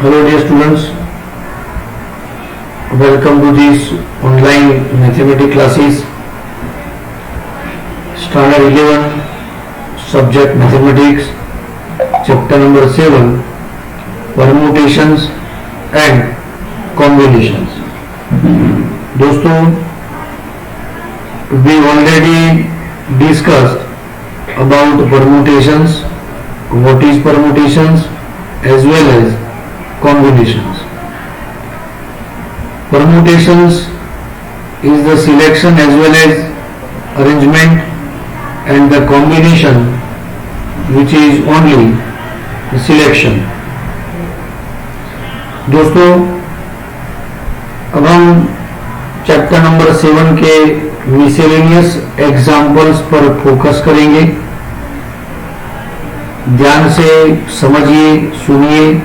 Hello dear students, welcome to these online mathematics classes. Standard 11, subject mathematics, chapter number 7, permutations and combinations. दोस्तों, we already discussed about permutations, what is permutations as well as combinations. Permutations is the selection as well as arrangement, and the combination which is only the selection. दोस्तों, अब हम chapter number 7 के miscellaneous examples पर focus करेंगे. ध्यान से समझिए, सुनिए.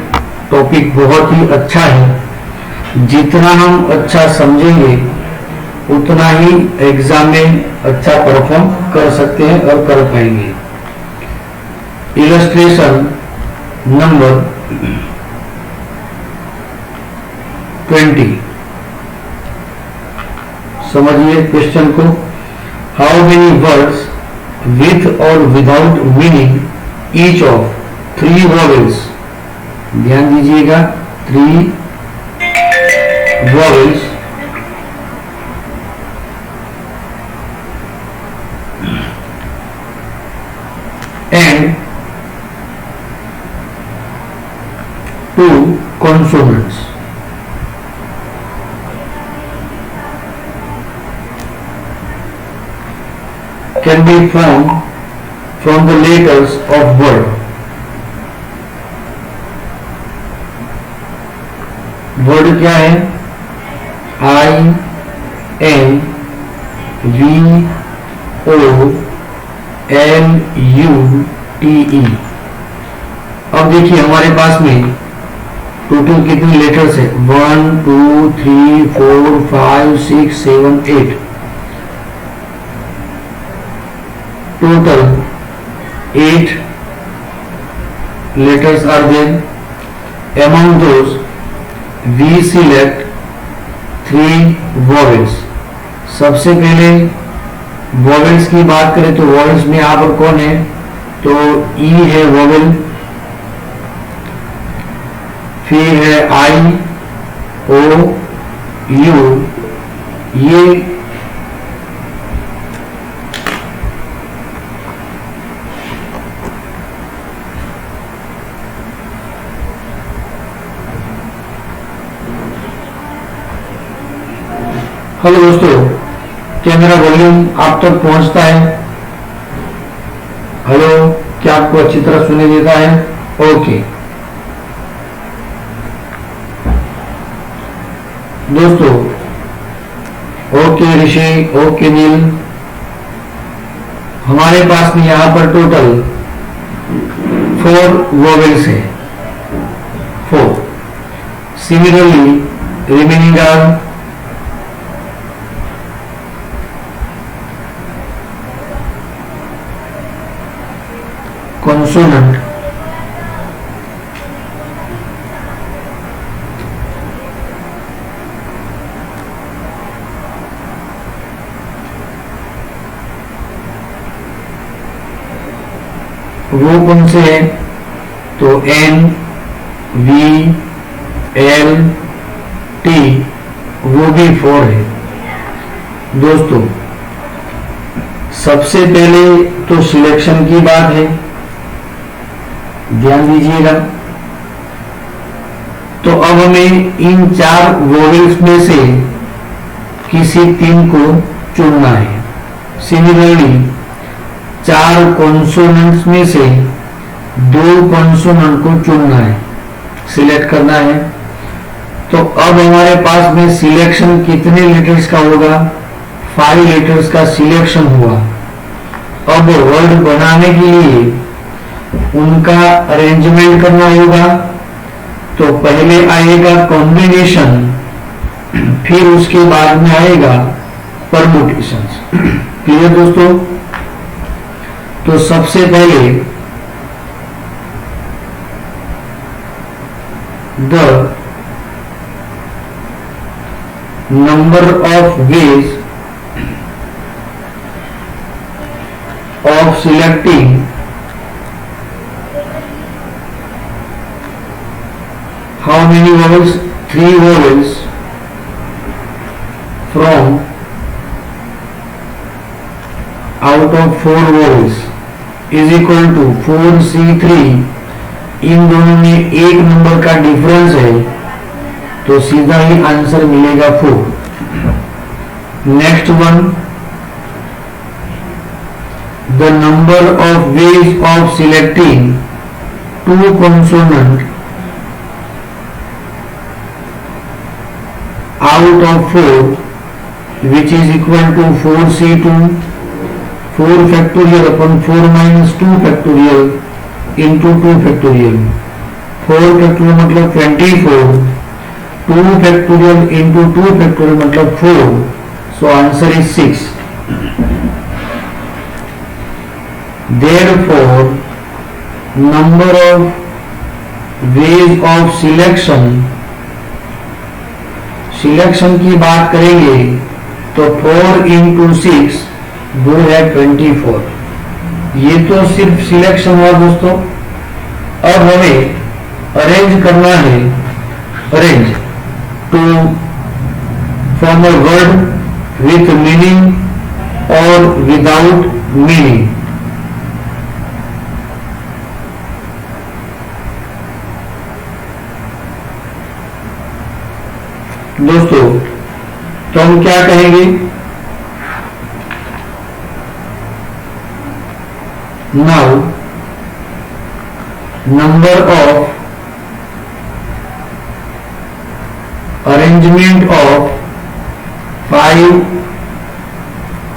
टॉपिक बहुत ही अच्छा है. जितना हम अच्छा समझेंगे उतना ही एग्जाम में अच्छा परफॉर्म कर सकते हैं और कर पाएंगे. Illustration number 20. समझिए क्वेश्चन को. हाउ मेनी वर्ड्स विथ और without meaning each of 3 vowels. ध्यान दीजिएगा, 3 vowels and 2 consonants can be formed from the letters of word. Word क्या है? I N V O L U T E. अब देखिए हमारे पास में टोटल कितने लेटर्स है? 1 2 3 4 5 6 7 8. Total 8 letters are there. Among those we select 3 vowels. सबसे पहले वॉवेल्स की बात करें तो वॉवेल्स में यहाँ पर कौन है? तो ई है वॉवेल, फिर है आई ओ यू. ये हेलो दोस्तों, क्या मेरा वॉल्यूम आप तक पहुंचता है? हेलो, क्या आपको अच्छी तरह सुनाई देता है? ओके दोस्तों, ओके ऋषि, ओके नील. हमारे पास में यहां पर टोटल 4 वोवेल्स है. 4. सिमिलरली रिमेनिंग आर consonant वो कौन से हैं? तो N V L T, वो भी 4 है. दोस्तों, सबसे पहले तो सिलेक्शन की बात है, ध्यान दीजिएगा. तो अब हमें इन 4 वोवेल्स में से किसी 3 को चुनना है. सिमिलरली 4 कॉन्सोनेंट्स में से 2 कॉन्सोनेंट को चुनना है, सिलेक्ट करना है. तो अब हमारे पास में सिलेक्शन कितने लेटर्स का होगा? 5 लेटर्स का सिलेक्शन हुआ. अब वर्ड बनाने के लिए उनका अरेंजमेंट करना होगा. तो पहले आएगा कॉम्बिनेशन, फिर उसके बाद में आएगा परमुटेशंस. क्लियर दोस्तों? तो सबसे पहले the number of ways of selecting how many vowels? 3 vowels from out of 4 vowels is equal to 4C3। इन दोनों में एक नंबर का डिफरेंस है तो सीधा ही आंसर मिलेगा 4। Next one, the number of ways of selecting 2 consonant out of 4 which is equal to 4C2, 4 factorial upon 4 minus 2 factorial into 2 factorial। 4 factorial मतलब 24, 2 factorial into 2 factorial मतलब 4, so answer is 6। Therefore, number of ways of selection की बात करेंगे तो 4 into 6 वो है 24। ये तो सिर्फ सिलेक्शन हुआ दोस्तों। अब हमें अरेंज करना है, arrange to form a word with meaning और विदाउट मीनिंग। दोस्तों तो हम क्या कहेंगे? Now number of arrangement of 5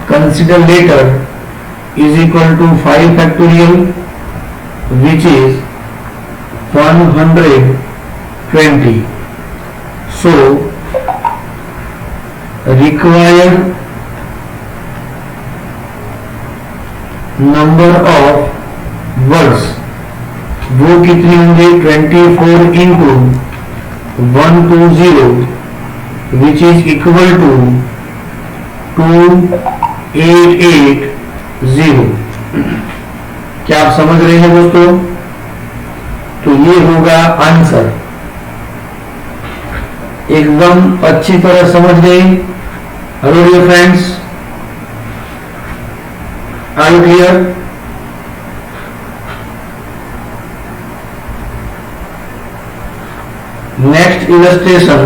consider letter is equal to 5 factorial which is 120। So required number of words वो कितने होंगे? 24 into 120 which is equal to 2880। क्या आप समझ रहे हैं दोस्तों? तो ये होगा आंसर। एकदम अच्छी तरह समझ गए? Hello dear friends, are you clear? Next illustration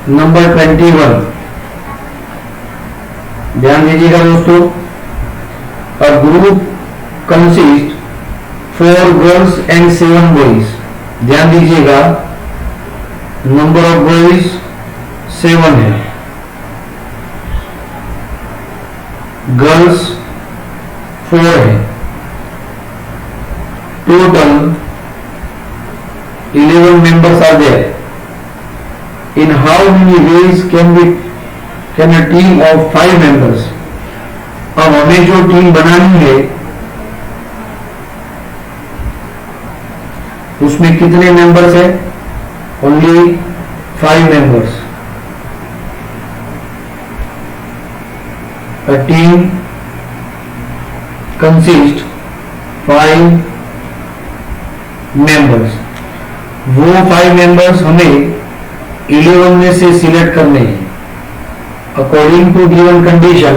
number 21। ध्यान दीजिएगा दोस्तों। A group consist 4 girls and 7 boys. ध्यान दीजिएगा, नंबर ऑफ बॉयज 7 है, गर्ल्स 4 है, total 11 members are there. In how many ways can a team of 5 members? अब हमें जो टीम बनानी है उसमें कितने मेंबर्स हैं? Only 5 members। A team consists 5 members। वो 5 members हमें 11 में से सिलेक्ट करने हैं अकॉर्डिंग टू गिवन कंडीशन।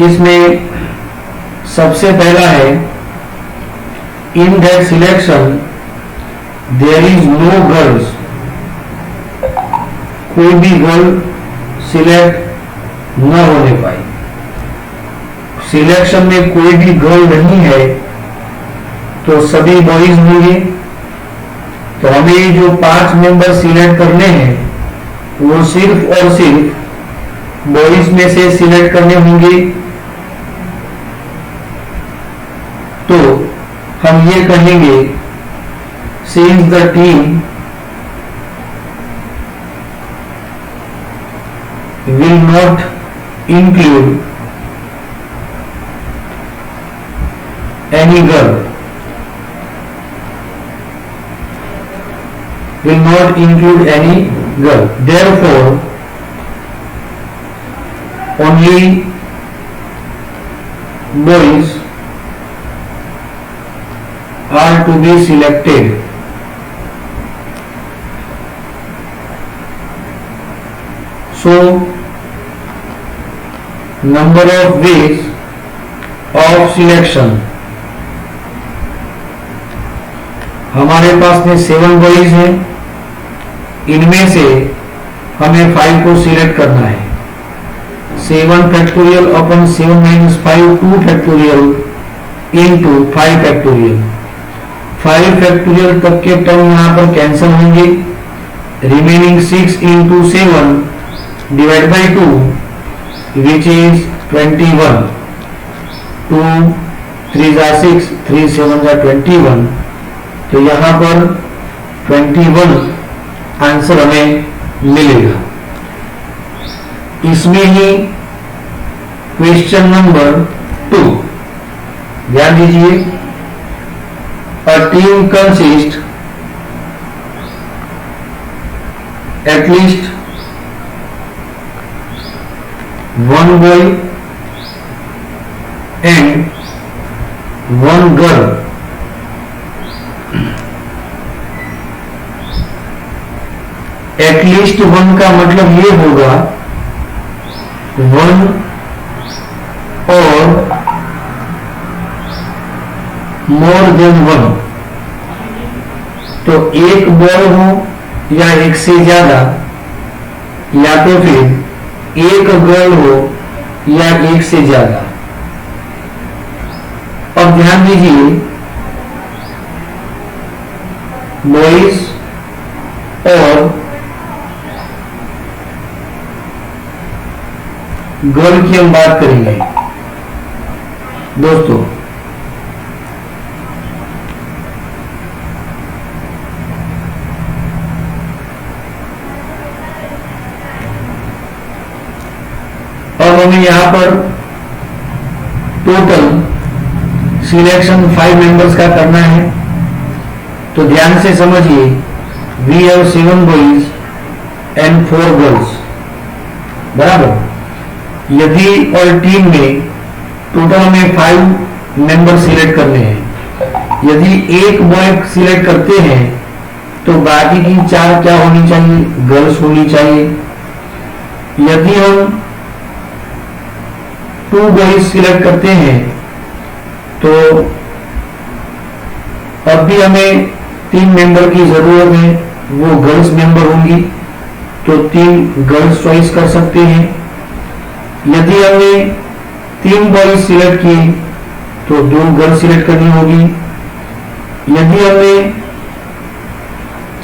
इसमें सबसे पहला है, in that selection there is no girls. कोई भी गर्ल सिलेक्ट न होने पाई। सिलेक्शन में कोई भी गर्ल नहीं है तो सभी बॉयज होंगे। तो हमें जो 5 मेंबर सिलेक्ट करने हैं वो सिर्फ और सिर्फ बॉयज में से सिलेक्ट करने होंगे। तो हम ये कहेंगे, since the team will not include any girl, not include any girl. Therefore, only boys are to be selected. So, number of ways of selection. हमारे पास में 7 बॉयज हैं, इनमें से हमें 5 को सिलेक्ट करना है. 7 factorial upon 7 minus 5 2 factorial into 5 factorial. 5 factorial तक के टर्म यहाँ पर कैंसिल होंगे. Remaining 6 into 7 divide by 2 which is 21. 2 3 जा 6 3 7 जा 21. तो यहां पर 21 आंसर हमें मिलेगा. इसमें ही क्वेश्चन नंबर 2 ध्यान दीजिए. A team consist at least 1 boy and 1 girl. At least 1 का मतलब ये होगा 1 और मोर देन 1. तो एक बॉय हो या एक से ज्यादा, या तो फिर एक गर्ल हो या एक से ज्यादा. अब ध्यान दीजिए, बॉयज और गर्ल की हम बात करेंगे दोस्तों. अब हमें यहां पर टोटल सिलेक्शन 5 मेंबर्स का करना है. तो ध्यान से समझिए. We have 7 boys and 4 girls. बराबर. यदि और टीम में टोटल हमें 5 मेंबर सिलेक्ट करने हैं. यदि एक बॉय सिलेक्ट करते हैं तो बाकी की 4 क्या होनी चाहिए? गर्ल्स होनी चाहिए. यदि हम 2 बॉयज सिलेक्ट करते हैं तो अब भी हमें 3 मेंबर की जरूरत है, वो गर्ल्स मेंबर होंगी. तो 3 गर्ल्स चॉइस कर सकते हैं. यदि हमने 3 बॉयज सिलेक्ट किए तो 2 गर्ल्स सिलेक्ट करनी होगी. यदि हमने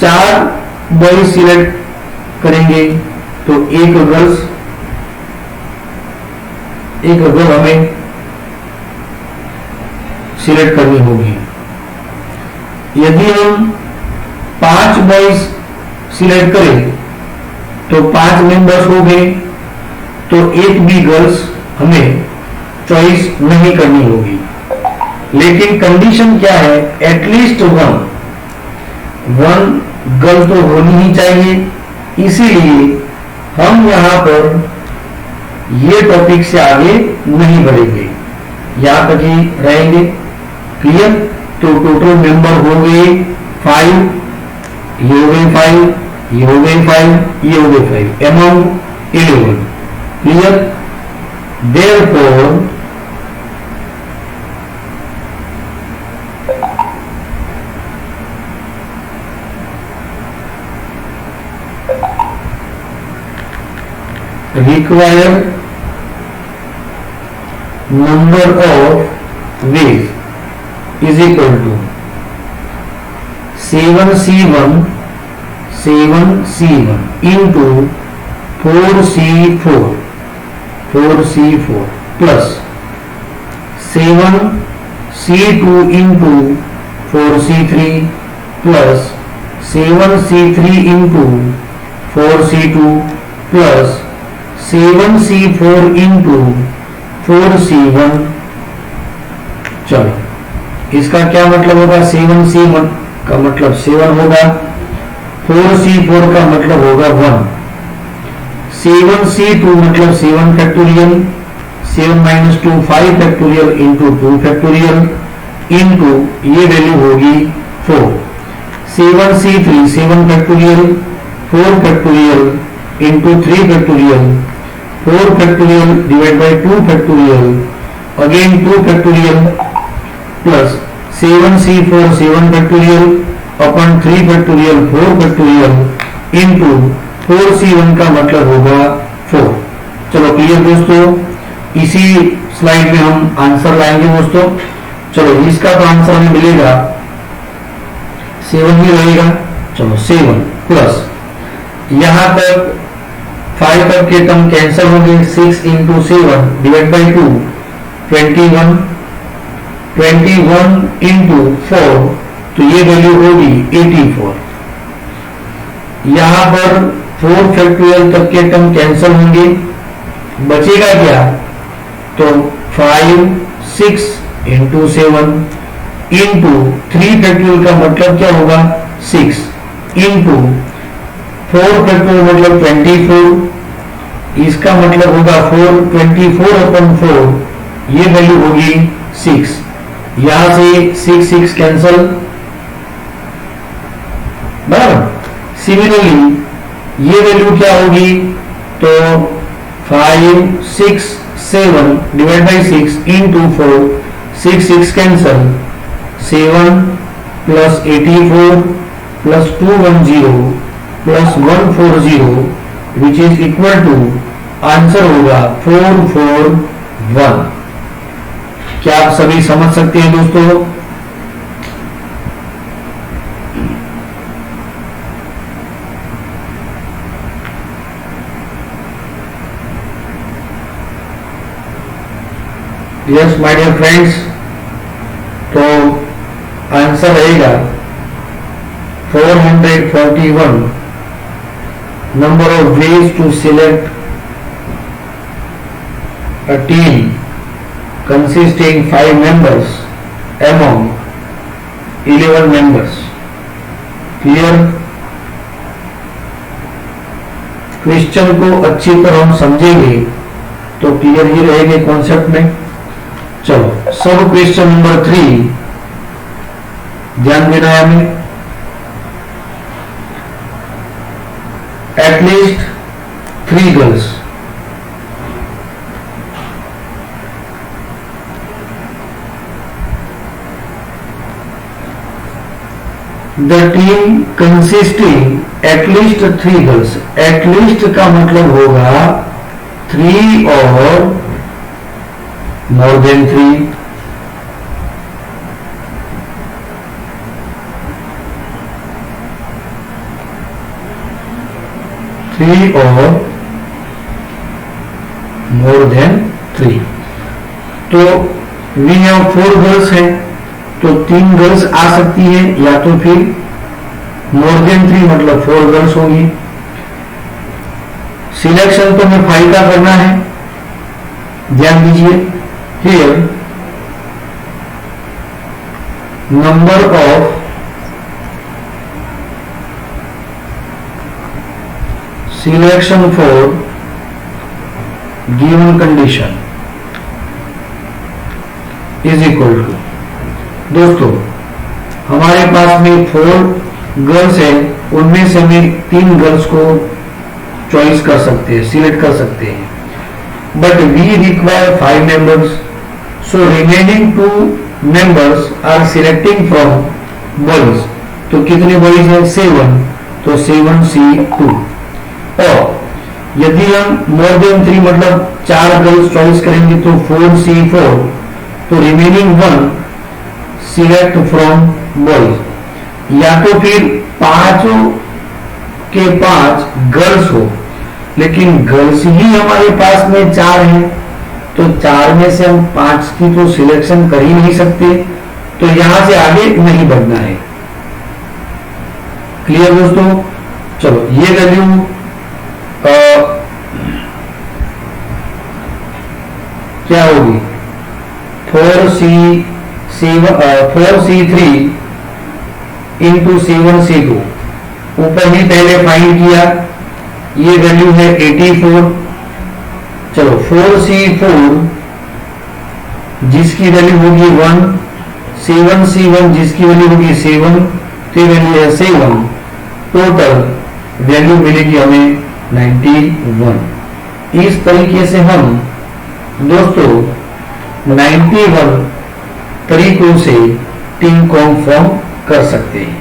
4 बॉयज सिलेक्ट करेंगे तो एक गर्ल हमें सिलेक्ट करनी होगी. यदि हम 5 बॉयज सिलेक्ट करें तो 5 मेंबर्स हो गए. तो एक भी गर्ल्स हमें चॉइस नहीं करनी होगी. लेकिन कंडीशन क्या है? एटलीस्ट 1 गर्ल तो होनी ही चाहिए. इसीलिए हम यहां पर ये टॉपिक से आगे नहीं बढ़ेंगे, यहां तक ही रहेंगे. क्लियर? तो टोटल मेंबर हो गए 5. ये हो गए 5, ये हो गए 5, ये हो गए 5 among 11. Clear? Therefore, require number of ways is equal to 7C1 into 4C4 plus 7C2 into 4C3 plus 7C3 into 4C2 plus 7C4 into 4C1. चलो इसका क्या मतलब होगा? 7C1 का मतलब 7 होगा, 4C4 का मतलब होगा 1, 7C2 मतलब 7 factorial, 7 - 2 5 factorial into 2 factorial into ये वैल्यू होगी 4, 7C3 7 factorial, 4 factorial into 3 factorial, 4 factorial divide by 2 factorial, again 2 factorial plus 7C4 7 factorial upon 3 factorial 4 factorial into 4C1 का मतलब होगा 4। चलो क्लियर दोस्तों, इसी स्लाइड में हम आंसर लाएंगे दोस्तों। चलो इसका तो आंसर हमें मिलेगा 7 ही रहेगा। चलो 7 प्लस यहां तक 5 तक के टर्म कैंसिल होंगे, 6 इंटू 7 डिवाइड बाई 2 21, 21 इंटू 4 तो ये वैल्यू होगी 84। यहां पर 4 फैक्टोरियल तक के टर्म कैंसिल होंगे, बचेगा क्या? तो 5 6 इंटू 7 इंटू 3 फैक्टोरियल का मतलब क्या होगा 6 इंटू 4 फैक्टोरियल मतलब 24, इसका मतलब होगा 4 24 अपन 4 ये वैल्यू होगी 6। यहां से 6 6 कैंसल, बराबर। सिमिलरली ये वैल्यू क्या होगी? तो 5 6 7 divide by 6 into 4, 6 6 cancel, 7 plus 84 plus 210 plus 140 which is equal to answer होगा 441। क्या आप सभी समझ सकते हैं दोस्तों? यस माय डियर फ्रेंड्स, तो आंसर रहेगा 441 number of ways to select a team consisting 5 members among 11 members. Clear? Question को अच्छी तरह हम समझेंगे तो क्लियर ही रहेंगे कॉन्सेप्ट में। चलो सब क्वेश्चन नंबर 3 ध्यान देना है हमें। At least 3 girls. The team consisting at least 3 girls. At least का मतलब होगा 3 और more than 3। और मोर देन 3। तो वी हैव 4 गर्ल्स है तो 3 गर्ल्स आ सकती है, या तो फिर मोर देन 3 मतलब 4 गर्ल्स होगी। सिलेक्शन तो हमें 5 का करना है, ध्यान दीजिए। Here number of selection for given condition is equal to, दोस्तों हमारे पास में 4 गर्ल्स है, उनमें से हमें 3 गर्ल्स को चॉइस कर सकते हैं, सिलेक्ट कर सकते हैं, but we require 5 members, so remaining 2 members are selecting from boys. तो कितने बॉयज हैं? 7, तो 7C2। और यदि हम मोर देन 3 मतलब 4 गर्ल्स चॉइस करेंगे तो 4C4, तो रिमेनिंग 1 सिलेक्ट फ्रॉम बॉयज। या तो फिर 5 के 5 गर्ल्स हो, लेकिन गर्ल्स ही हमारे पास में 4 हैं, तो 4 में से हम 5 की तो सिलेक्शन कर ही नहीं सकते, तो यहां से आगे नहीं बढ़ना है। क्लियर दोस्तों? चलो ये वैल्यू क्या होगी? 4C3 इंटू 7C2, ऊपर ही पहले फाइंड किया, ये वैल्यू है 84। चलो 4C4 जिसकी वैल्यू होगी 1, 7C1 जिसकी वैल्यू होगी 7, तो वैल्यू है 7, टोटल वैल्यू मिलेगी हमें 91। इस तरीके से हम दोस्तों 91 तरीकों से टीम कॉम फॉर्म कर सकते हैं।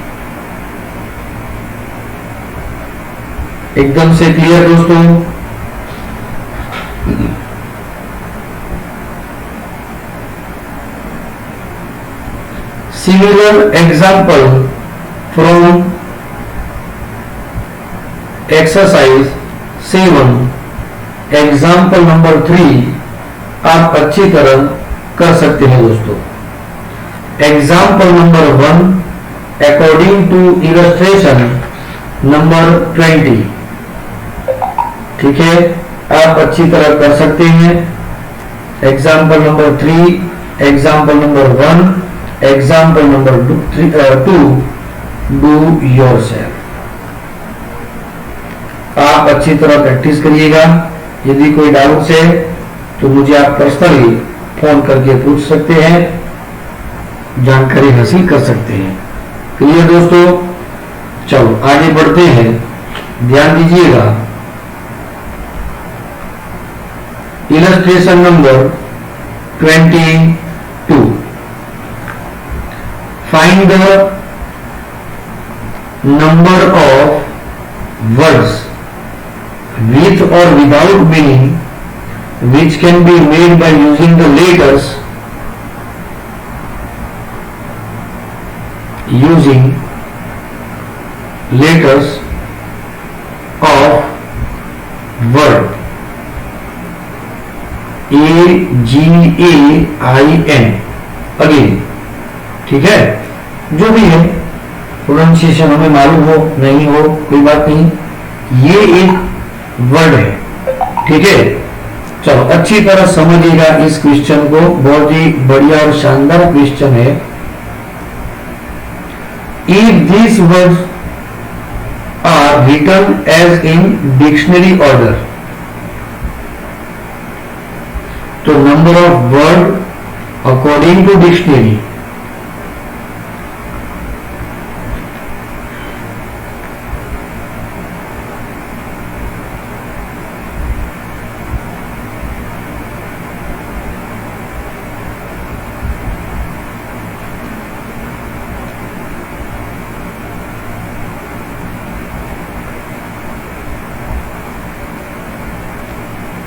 एकदम से क्लियर दोस्तों? Similar example from exercise 7, example number 3 आप अच्छी तरह कर सकते हैं दोस्तों। Example number 1 according to illustration number 20, ठीक है, आप अच्छी तरह कर सकते हैं। Example number 3, example number 1, example number 2 do yourself। आप अच्छी तरह प्रैक्टिस करिएगा। यदि कोई डाउट्स है तो मुझे आप पर्सनली फोन करके पूछ सकते हैं, जानकारी हासिल कर सकते हैं। क्लियर दोस्तों? चलो आगे बढ़ते हैं, ध्यान दीजिएगा। Illustration number 22, find the number of words with or without meaning which can be made by using the letters of word AGAIN again. ठीक है, जो भी है प्रोनाउंसिएशन हमें मालूम हो नहीं हो कोई बात नहीं, ये एक वर्ड है। ठीक है, चलो अच्छी तरह समझिएगा इस क्वेश्चन को, बहुत ही बढ़िया और शानदार क्वेश्चन है। If this words are written as in dictionary order, तो number of word according to dictionary,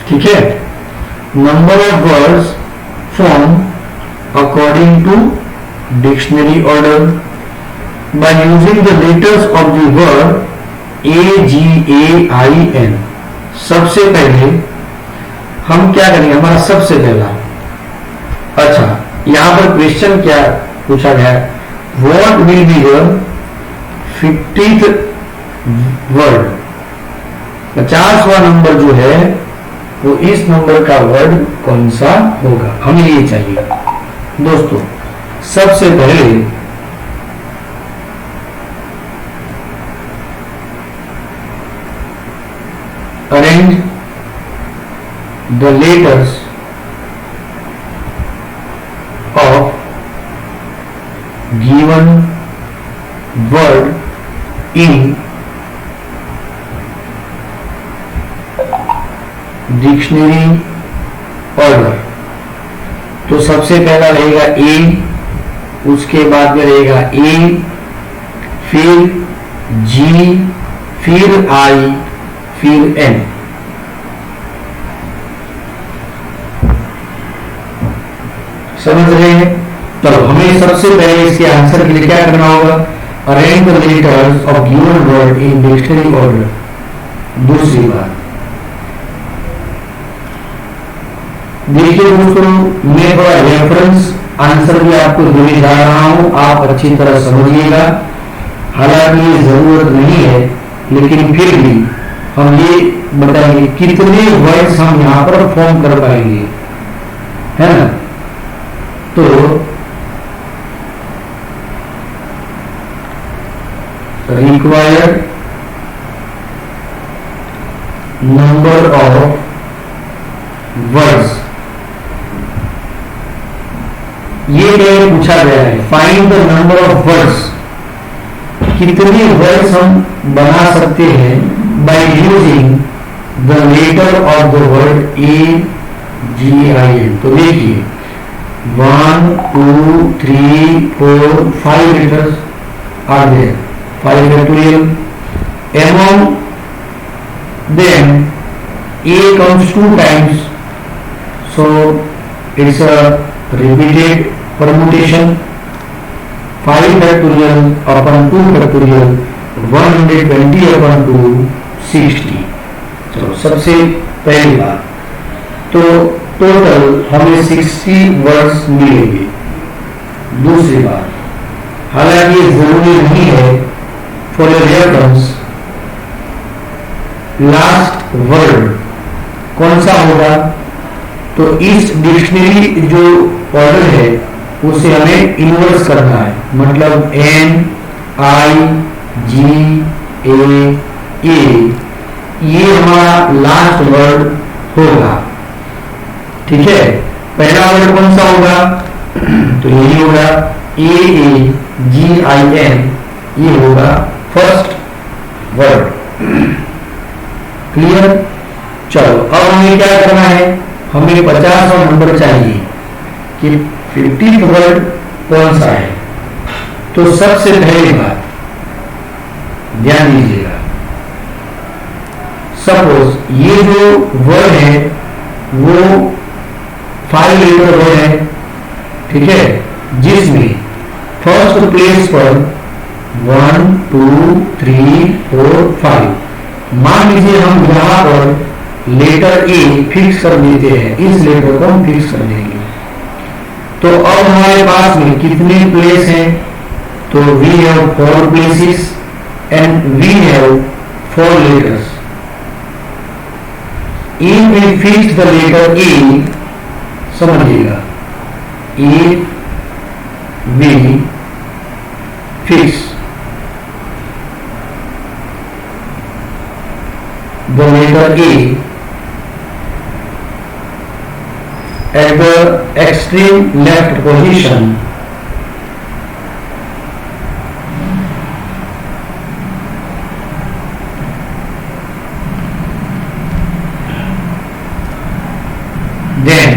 ठीक है, number of words form according to dictionary order by using the letters of the word AGAIN। सबसे पहले हम क्या करेंगे, हमारा सबसे पहला, अच्छा यहां पर क्वेश्चन क्या पूछा गया, what will be the 50th word, 50वां नंबर जो है वो इस नंबर का वर्ड कौन सा होगा, हमें ये चाहिए दोस्तों। सबसे पहले arrange the letters of given word in dictionary order. तो सबसे पहला रहेगा ए, उसके बाद में रहेगा ए, फिर जी, फिर आई, फिर एन। समझ रहे हैं? चलो हमें सबसे पहले इसके आंसर के लिए क्या करना होगा, arrange the letters of given word in dictionary order. दूसरी बात देखिए दोस्तों, मैं थोड़ा रेफरेंस आंसर भी आपको देने जा रहा हूं, आप अच्छी तरह समझिएगा। हालांकि ये जरूरत नहीं है, लेकिन फिर भी हम ये बताएंगे कितने वर्ड्स हम यहां पर फॉर्म कर पाएंगे, है ना। तो रिक्वायर्ड नंबर ऑफ वर्ड्स। ये क्या पूछा गया है, find the number of words, कितने वर्ड्स हम बना सकते हैं by using the letter of the word AGIN। तो देखिए 1 2 3 4 5 letters are there, 5 factorial, among them A comes 2 times, so it's a repeated permutation, 5 factorial upon 2 factorial 120 upon 2 60। चलो सबसे पहली बात तो टोटल हमें 60 वर्ड्स मिलेंगे। दूसरी बात, हालांकि ये जरूरी नहीं है, फॉर रेफरेंस लास्ट वर्ड कौन सा होगा, तो इस डिक्शनरी जो ऑर्डर है उसे हमें इन्वर्स करना है, मतलब NIGA ये हमारा लास्ट वर्ड होगा। ठीक है, पहला वर्ड कौन सा होगा, तो यही होगा AAGIN, ये होगा फर्स्ट वर्ड। क्लियर। चलो अब हमें क्या करना है, हमें 50 नंबर चाहिए कि 50th वर्ड कौन सा है। तो सबसे पहली बात ध्यान दीजिएगा, सपोज ये जो वर्ड है वो 5 लेटर वर्ड है, ठीक है, जिसमें फर्स्ट प्लेस पर 1 2 3 4 5, मान लीजिए हम यहां पर लेटर ए फिक्स कर देते हैं, इस लेटर को हम फिक्स कर देंगे। तो अब हमारे पास में कितने प्लेस हैं, तो we have 4 places and we have 4 letters. If we fix the letter A, समझिएगा, if we fix the letter A at the extreme left position, then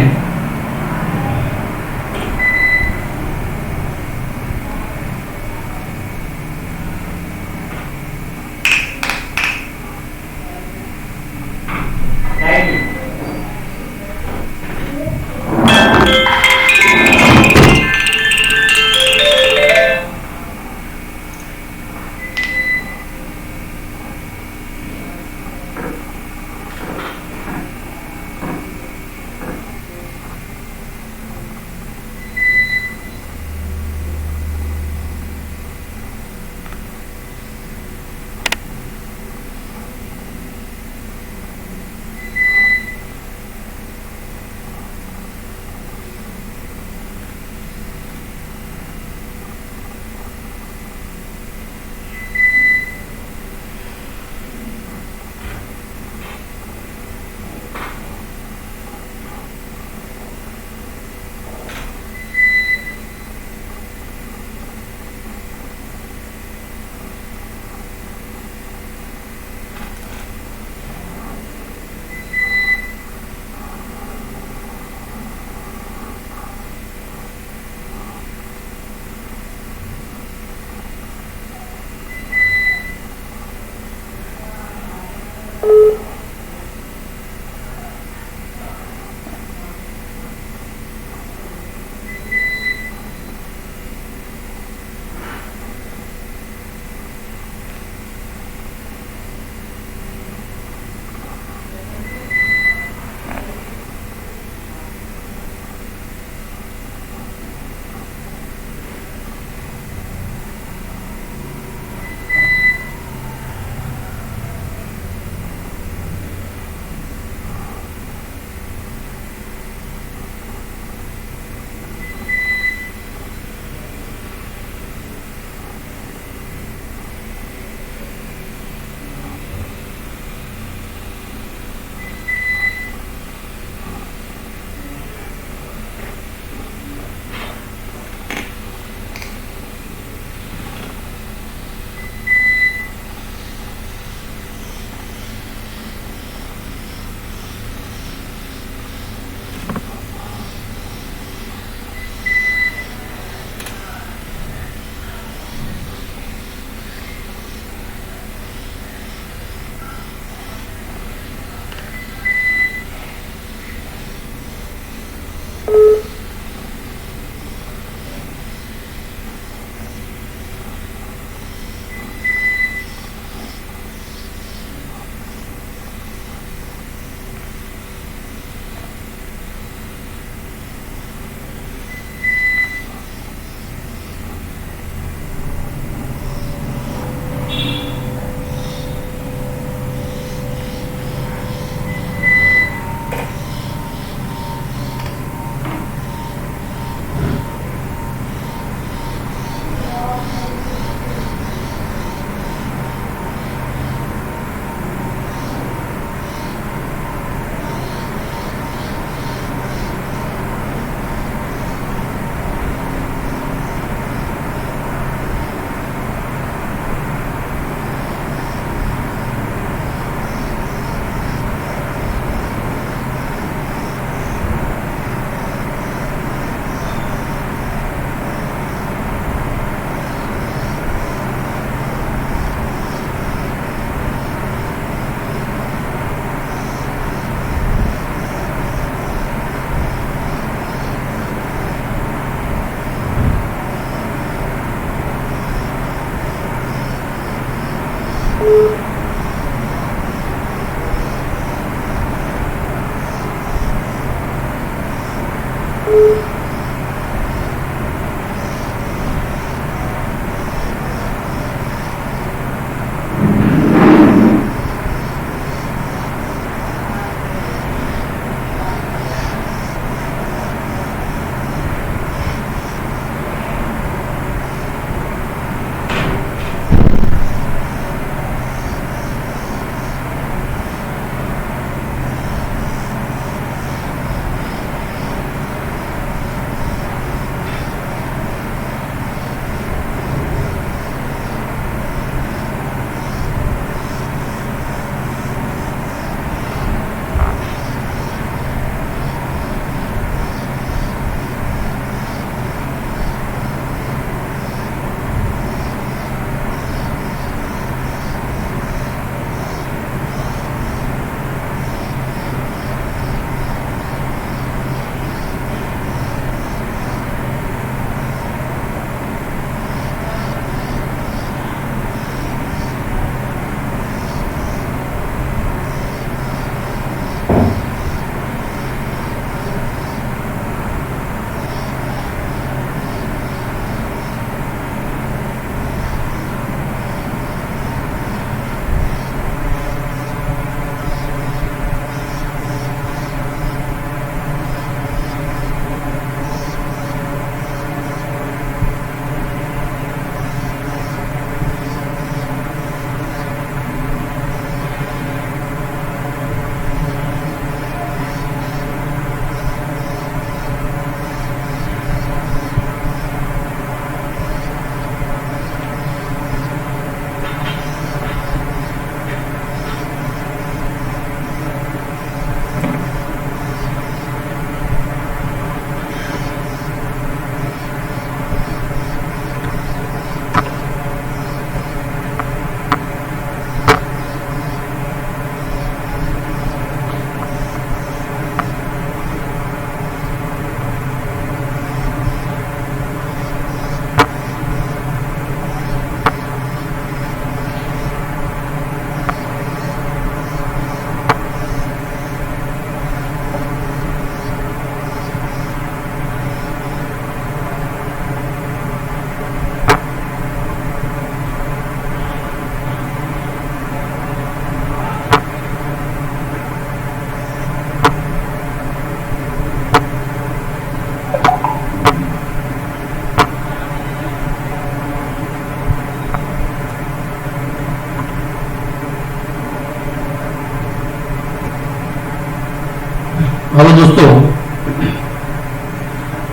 hello दोस्तों,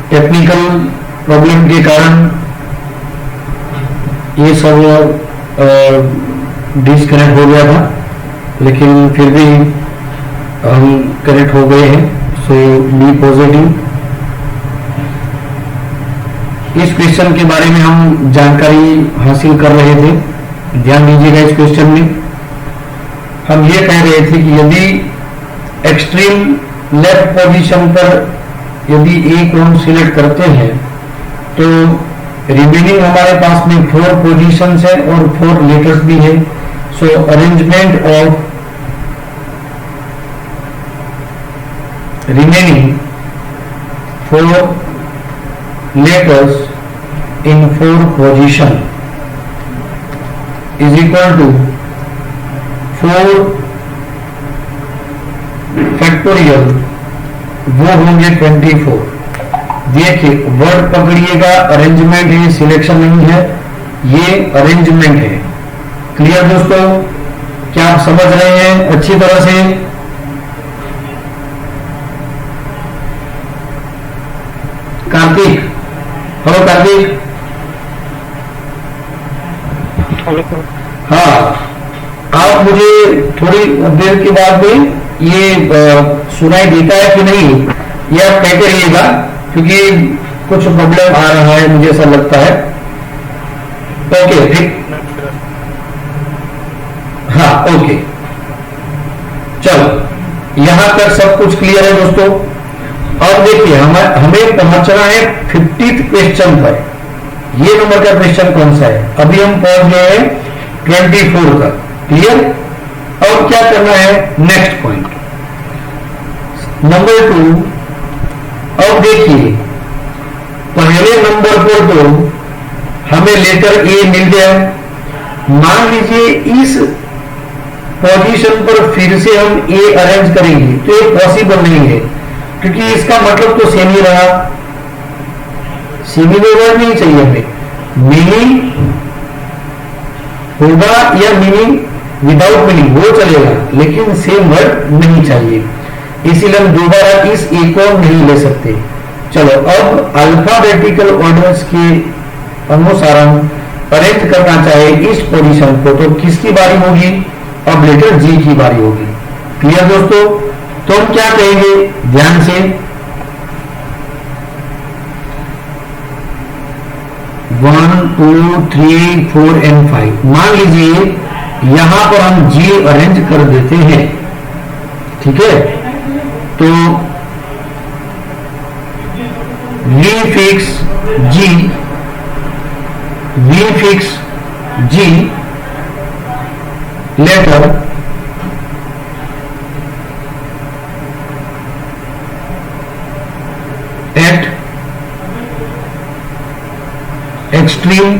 टेक्निकल प्रॉब्लम के कारण ये सब डिस्कनेक्ट हो गया था, लेकिन फिर भी हम कनेक्ट हो गए हैं। सो बी पॉजिटिव। इस क्वेश्चन के बारे में हम जानकारी हासिल कर रहे थे। ध्यान दीजिएगा, इस क्वेश्चन में हम ये कह रहे थे कि यदि एक्सट्रीम लेफ्ट पोजीशन पर यदि ए को हम सिलेक्ट करते हैं तो रिमेनिंग हमारे पास में 4 पोजीशंस है और 4 लेटर्स भी है। सो arrangement of remaining 4 letters in 4 position is equal to 4 factorial, वो होंगे 24। देखिए वर्ड पकड़िएगा, अरेंजमेंट है, सिलेक्शन नहीं है, ये अरेंजमेंट है। क्लियर दोस्तों? क्या आप समझ रहे हैं अच्छी तरह से? कार्तिक, हेलो कार्तिक। हाँ, आप मुझे थोड़ी देर के बाद में ये सुनाई देता है कि नहीं, ये आप कहते रहिएगा, क्योंकि कुछ प्रॉब्लम आ रहा है, मुझे ऐसा लगता है। ओके, ठीक। हाँ, ओके, चलो यहां तक सब कुछ क्लियर है दोस्तों। अब देखिए हमें पहुंचना है 50th क्वेश्चन पर। ये नंबर का क्वेश्चन कौन सा है? अभी हम पहुंच गए हैं 24 का। क्लियर? अब क्या करना है? Next point number 2। अब देखिए पहले नंबर पर तो हमें लेटर ए मिल गया। मान लीजिए इस पोजीशन पर फिर से हम ए अरेंज करेंगे तो ये पॉसिबल नहीं है, क्योंकि इसका मतलब तो सेम ही रहा। सिमिलर वर्ड नहीं चाहिए हमें, मीनिंग होगा या मीनिंग विदाउट मीनिंग वो चलेगा, लेकिन सेम वर्ड नहीं चाहिए। इसीलिए हम दोबारा इस ए को नहीं ले सकते। चलो अब अल्फाबेटिकल ऑर्डर्स के अनुसार हम अरेंज करना चाहे इस पोजीशन को, तो किसकी बारी होगी? अब लेटर जी की बारी होगी। क्लियर दोस्तों? तो हम क्या कहेंगे ध्यान से? 1 2 3 4 एंड 5। मान लीजिए यहां पर हम जी अरेंज कर देते हैं, ठीक है? तो we fix G letter at extreme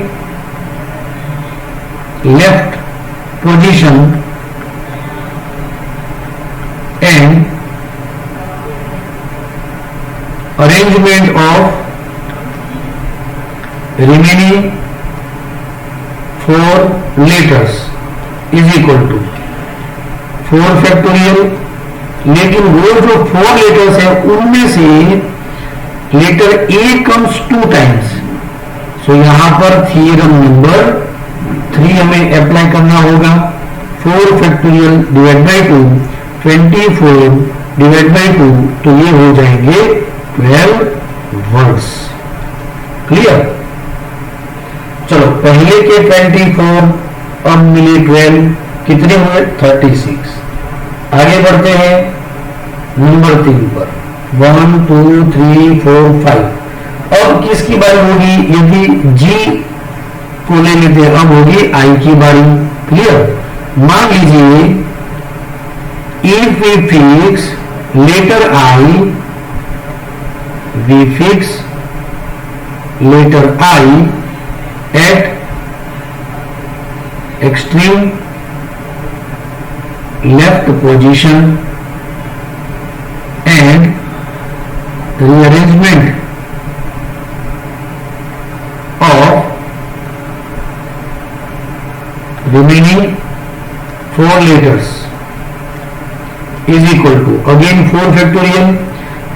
left position and arrangement of remaining 4 letters is equal to 4 factorial. लेकिन वो जो 4 लेटर्स है उनमें से लेटर ए कम्स 2 टाइम्स। सो यहां पर थ्योरम नंबर 3 हमें अप्लाई करना होगा। 4 factorial divide by 2, 24 divide by 2, तो ये हो जाएंगे 12 वर्ड्स। क्लियर? चलो पहले के 24 अब मिले 12, कितने हुए? 36। आगे बढ़ते हैं नंबर 3 पर। 1 2 3 4 5। अब किसकी बारी होगी? यदि जी को ले लेते अब होगी आई की बारी। क्लियर? मान लीजिए if we fix letter I, we fix letter I at extreme left position and rearrangement of remaining 4 letters is equal to again 4 factorial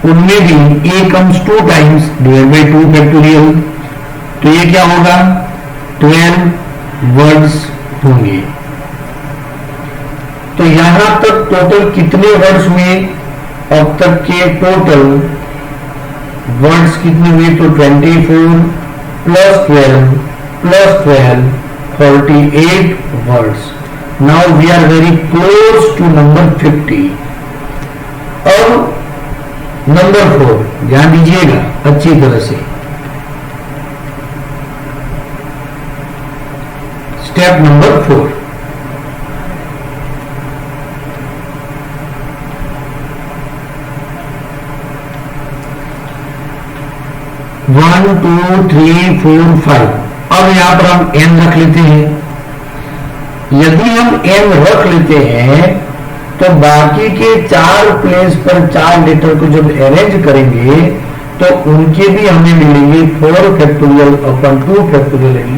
उनमें भी a comes 2 times divide by 2 factorial, तो ये क्या होगा 12 वर्ड्स होंगे। तो यहां तक टोटल कितने वर्ड्स हुए, अब तक के टोटल वर्ड्स कितने हुए, तो 24 plus 12 plus 12 48 words. Now we are very close to number 50। अब नंबर 4 ध्यान दीजिएगा अच्छी तरह से। Step number 4, one two three four five. अब यहां पर हम n रख लेते हैं। यदि हम n रख लेते हैं तो बाकी के 4 प्लेस पर 4 लेटर को जब अरेंज करेंगे तो उनके भी हमें मिलेंगे 4 फैक्टोरियल अपन 2 फैक्टोरियल,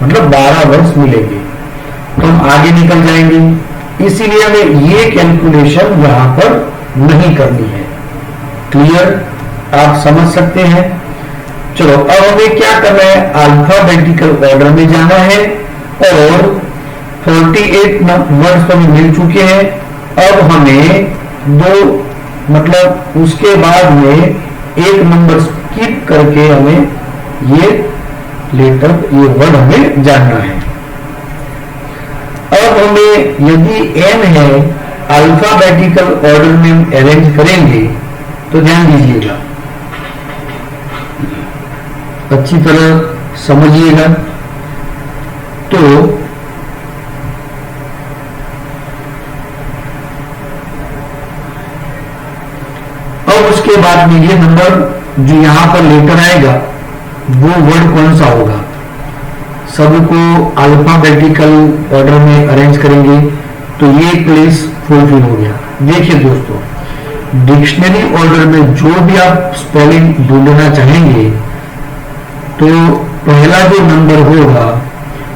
मतलब 12 वर्ड्स मिलेंगे। तो हम आगे निकल जाएंगे, इसीलिए हमें ये कैलकुलेशन यहां पर नहीं करनी है। क्लियर, आप समझ सकते हैं। चलो अब हमें क्या करना है, अल्फाबेटिकल ऑर्डर में जाना है और 48 वर्ड्स तो हमें मिल चुके हैं। अब हमें मतलब उसके बाद में एक नंबर स्किप करके हमें ये लेटर, ये वर्ड हमें जानना है। अब हमें यदि n है, अल्फाबेटिकल ऑर्डर में हम अरेंज करेंगे, तो ध्यान दीजिएगा, अच्छी तरह समझिएगा। तो अब उसके बाद में ये नंबर जो यहां पर लेटर आएगा वो वर्ड कौन सा होगा, सबको अल्फाबेटिकल ऑर्डर में अरेंज करेंगे तो ये प्लेस फुलफिल हो गया। देखिए दोस्तों, डिक्शनरी ऑर्डर में जो भी आप स्पेलिंग ढूंढना चाहेंगे तो पहला जो नंबर होगा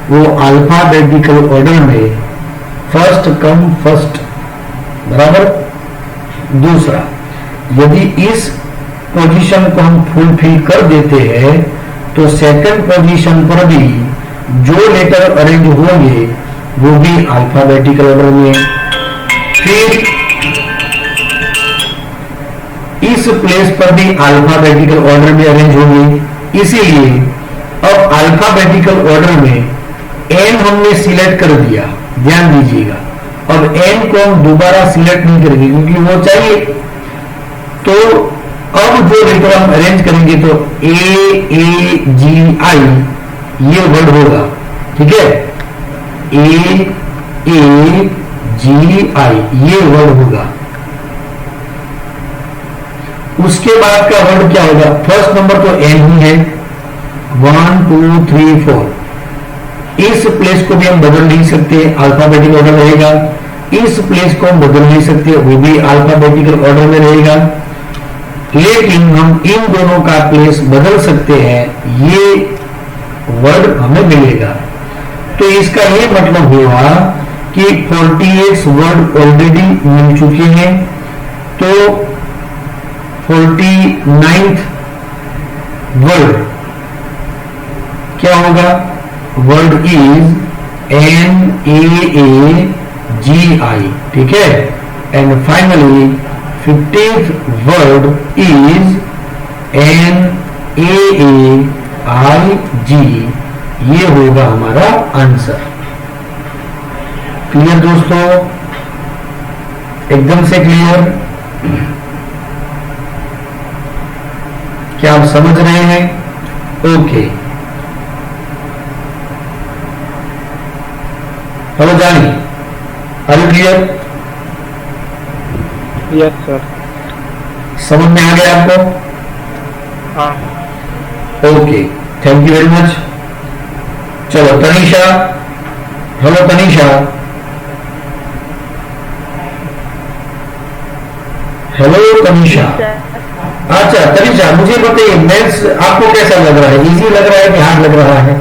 वो अल्फाबेटिकल ऑर्डर में फर्स्ट कम फर्स्ट, बराबर। दूसरा, यदि इस पोजीशन को हम फुलफिल कर देते हैं तो सेकंड पोजीशन पर भी जो लेटर अरेंज होंगे वो भी अल्फाबेटिकल ऑर्डर में। फिर इस प्लेस पर भी अल्फाबेटिकल ऑर्डर में अरेंज होंगे। इसीलिए अब अल्फाबेटिकल ऑर्डर में n हमने सिलेक्ट कर दिया, ध्यान दीजिएगा। अब n को हम दोबारा सिलेक्ट नहीं करेंगे क्योंकि वो चाहिए। तो अब जो लेटर हम अरेंज करेंगे तो AAGI ये वर्ड होगा, ठीक है, AAGI ये वर्ड होगा। उसके बाद का वर्ड क्या होगा, फर्स्ट नंबर तो n ही है, 1 2 3 4। इस प्लेस को भी हम बदल नहीं सकते, अल्फाबेटिकल ऑर्डर रहेगा। इस प्लेस को हम बदल नहीं सकते, वो भी अल्फाबेटिकल ऑर्डर में रहेगा। लेकिन हम इन दोनों का प्लेस बदल सकते हैं, ये वर्ड हमें मिलेगा। तो इसका ये मतलब हुआ कि 48 वर्ड ऑलरेडी मिल चुके हैं। तो 49th वर्ड क्या होगा, वर्ड इज NAAGI, ठीक है। And finally 50th word is NAAIG, ये होगा हमारा आंसर। क्लियर दोस्तों, एकदम से क्लियर, क्या आप समझ रहे हैं? Okay, hello Jani, are you clear? Yes sir. समझ में आ गया आपको? हाँ। Okay, thank you very much. चलो तनीषा, हेलो तनीषा, हेलो तनीषा। अच्छा तनीषा, मुझे बताइए मैथ्स आपको कैसा लग रहा है, इजी लग रहा है कि हार्ड लग रहा है?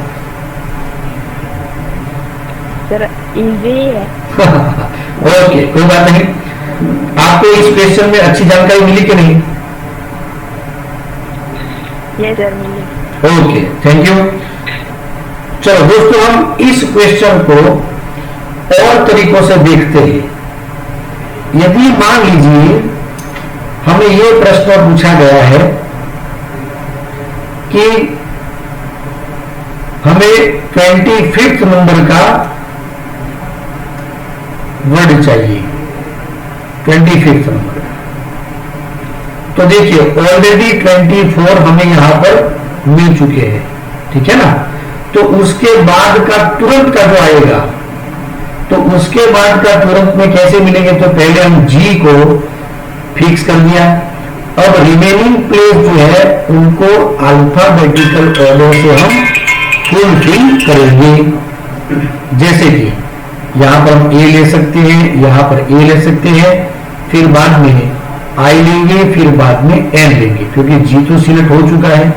सर इजी है। ओके, कोई बात नहीं। आपको इस क्वेश्चन में अच्छी जानकारी मिली कि नहीं? Yes, sir. मिली. Okay, thank you. चलो दोस्तों, हम इस क्वेश्चन को और तरीकों से देखते हैं. यदि मान लीजिए हमें यह प्रश्न पूछा गया है कि हमें 25th नंबर का वर्ड चाहिए, 25th नंबर. तो देखिए ऑलरेडी 24 हमें यहां पर मिल चुके हैं, ठीक है ना. तो उसके बाद का तुरंत का जो आएगा, तो उसके बाद का तुरंत में कैसे मिलेंगे, तो पहले हम जी को फिक्स कर दिया. अब रिमेनिंग प्लेस जो है उनको अल्फाबेटिकल ऑर्डर से हम फुलफिल करेंगे. जैसे कि यहां पर हम ए ले सकते हैं, यहां पर ए ले सकते हैं, फिर बाद में आई लेंगे, फिर बाद में एन लेंगे, क्योंकि जी तो सिलेक्ट हो चुका है.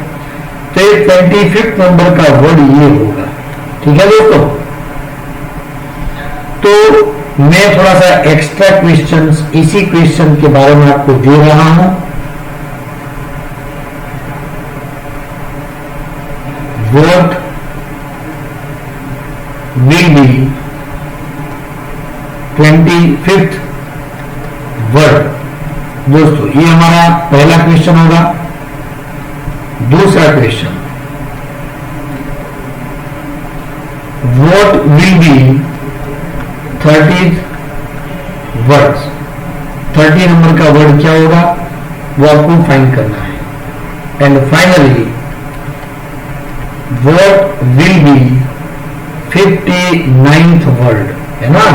तो 25th नंबर का वर्ड ये होगा. ठीक है दोस्तों. तो मैं थोड़ा सा एक्स्ट्रा क्वेश्चंस इसी क्वेश्चन के बारे में आपको दे रहा हूं. What will be 25th word. दोस्तों ये हमारा पहला क्वेश्चन होगा. दूसरा question, What will be 30th word. 30 number का वर्ड क्या होगा वो आपको फाइंड करना है. And finally What will be 59th word, है ना.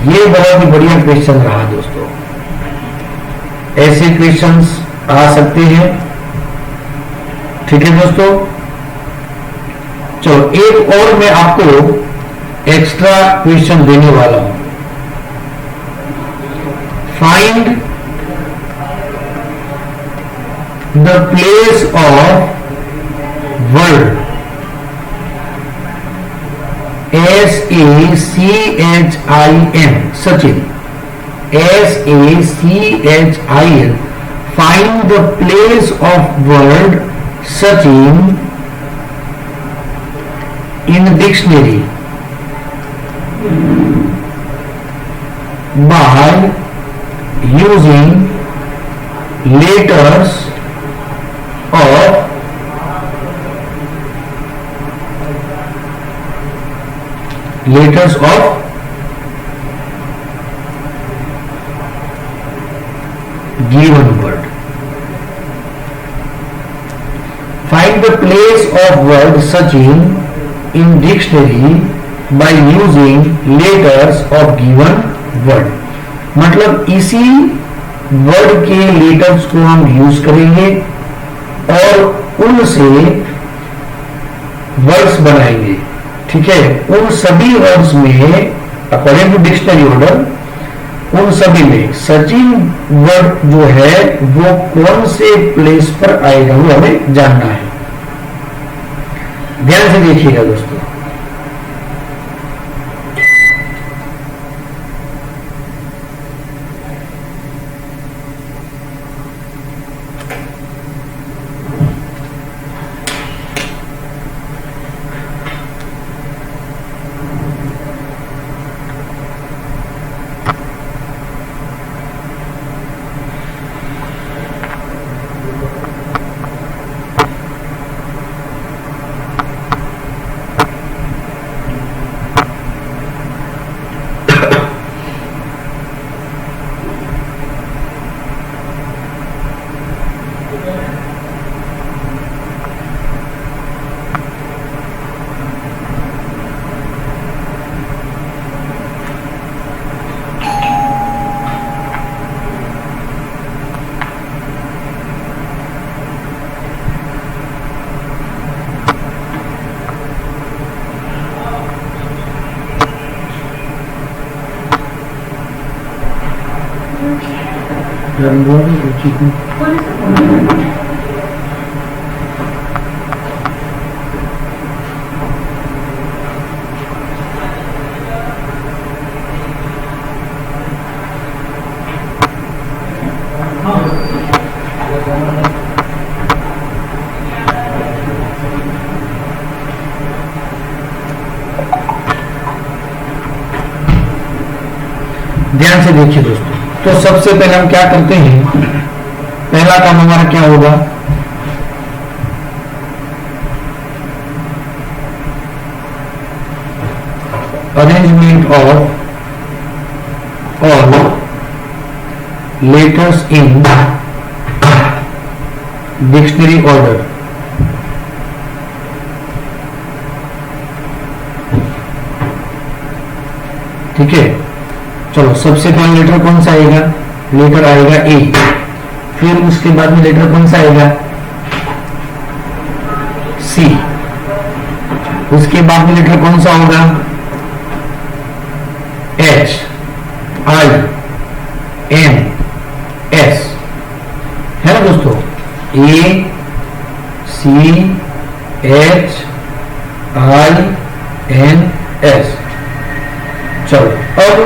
ये बहुत ही बढ़िया क्वेश्चन रहा दोस्तों. ऐसे क्वेश्चंस आ सकते हैं. ठीक है दोस्तों. चलो एक और मैं आपको एक्स्ट्रा क्वेश्चन देने वाला हूं. Find the place of word SACHIN, Sachin. SACHIN. Find the place of word Sachin in dictionary by using letters of given word. Find the place of word Sachin in dictionary by using letters of given word. मतलब इसी word के letters को हम use करेंगे और उनसे words बनाएंगे. ठीक है. उन सभी वर्ड्स में अकॉर्डिंग टू डिक्शनरी ऑर्डर, उन सभी में सचिन वर्ड जो है वो कौन से प्लेस पर आएगा वो हमें जानना है. ध्यान से देखिएगा दोस्तों. ध्यान से देखिए दोस्तों। तो सबसे पहले हम क्या करते हैं, पहला काम हमारा क्या होगा, arrangement of all letters in dictionary order. ठीक है, चलो सबसे पहले लेटर कौन सा आएगा, लेटर आएगा ए। फिर उसके बाद में लेटर कौन सा आएगा, सी। उसके बाद में लेटर कौन सा होगा, एच, आई, एन, एस, है ना दोस्तों, ए, सी, एच, आई, एन, एस। चलो अब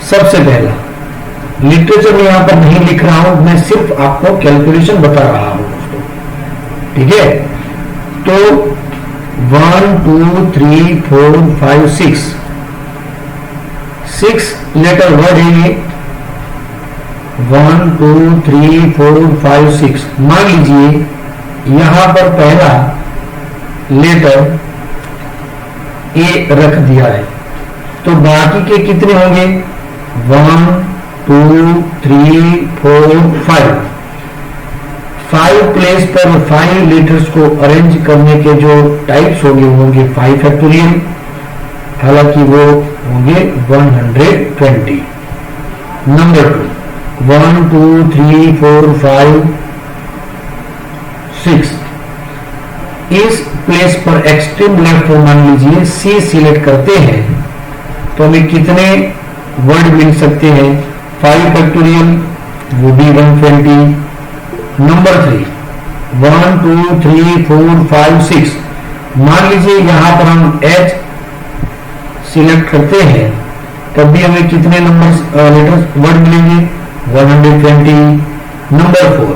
सबसे पहला लिटरेचर में यहां पर नहीं लिख रहा हूं, मैं सिर्फ आपको कैलकुलेशन बता रहा हूं दोस्तों। ठीक है, तो 1 2 3 4 5 6 लेटर वर्ड है ये। 1 2 3 4 5 6। मान लीजिए यहां पर पहला लेटर ए रख दिया है, तो बाकी के कितने होंगे, 1 2 3 4 5 प्लेस पर 5 लेटर्स को अरेंज करने के जो टाइप्स होंगे 5 फैक्टोरियल, हालांकि वो होंगे 120। नंबर 2 1 2 3 4 5 6। इस प्लेस पर एक्सट्रीम लेफ्ट में मान लीजिए सी सिलेक्ट करते हैं, तो हमें कितने वर्ड मिल सकते हैं, 5 फैक्टोरियल, वो भी 120। नंबर 3 1 2 3 4 5 6। मान लीजिए यहां पर हम एच सिलेक्ट करते हैं, तब भी हमें कितने नंबर लेटर्स वर्ड मिलेंगे, 120। नंबर 4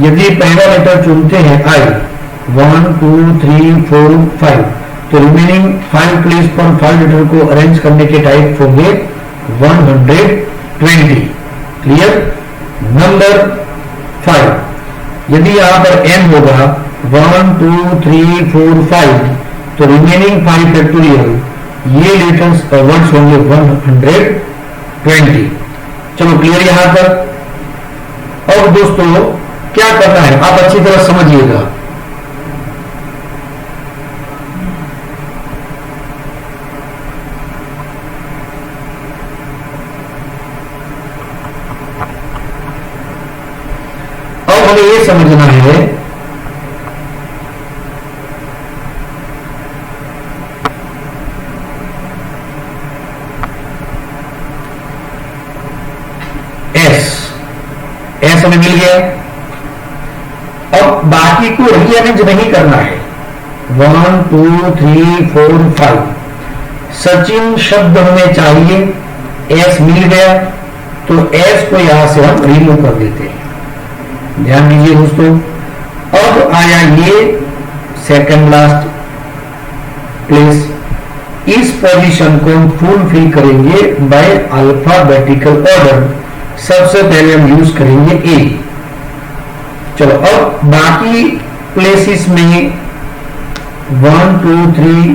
यदि पहला लेटर चुनते हैं आई, 1 2 3 4 5, तो रिमेनिंग 5 प्लेस पर 5 लेटर को अरेंज करने के टाइप होंगे 120। क्लियर। नंबर 5 यदि यहां पर एन होगा 1 2 3 4 5, तो रिमेनिंग 5 फैक्टोरियल ये लेटर्स वर्ड्स होंगे 120। चलो क्लियर यहां पर। अब दोस्तों क्या करना है, आप अच्छी तरह समझिएगा। अब हमें ये समझना है एस हमें मिल गया। अब बाकी को रीअरेंज नहीं करना है। 1 2 3 4 5 सचिन शब्द हमें चाहिए, एस मिल गया, तो एस को यहां से हम रिमूव कर देते हैं। ध्यान दीजिए दोस्तों। अब आया ये सेकंड लास्ट प्लेस, इस पोजीशन को हम फुलफिल करेंगे बाय अल्फाबेटिकल ऑर्डर। सबसे पहले हम यूज करेंगे ए। चलो अब बाकी प्लेसेस में 1 2 3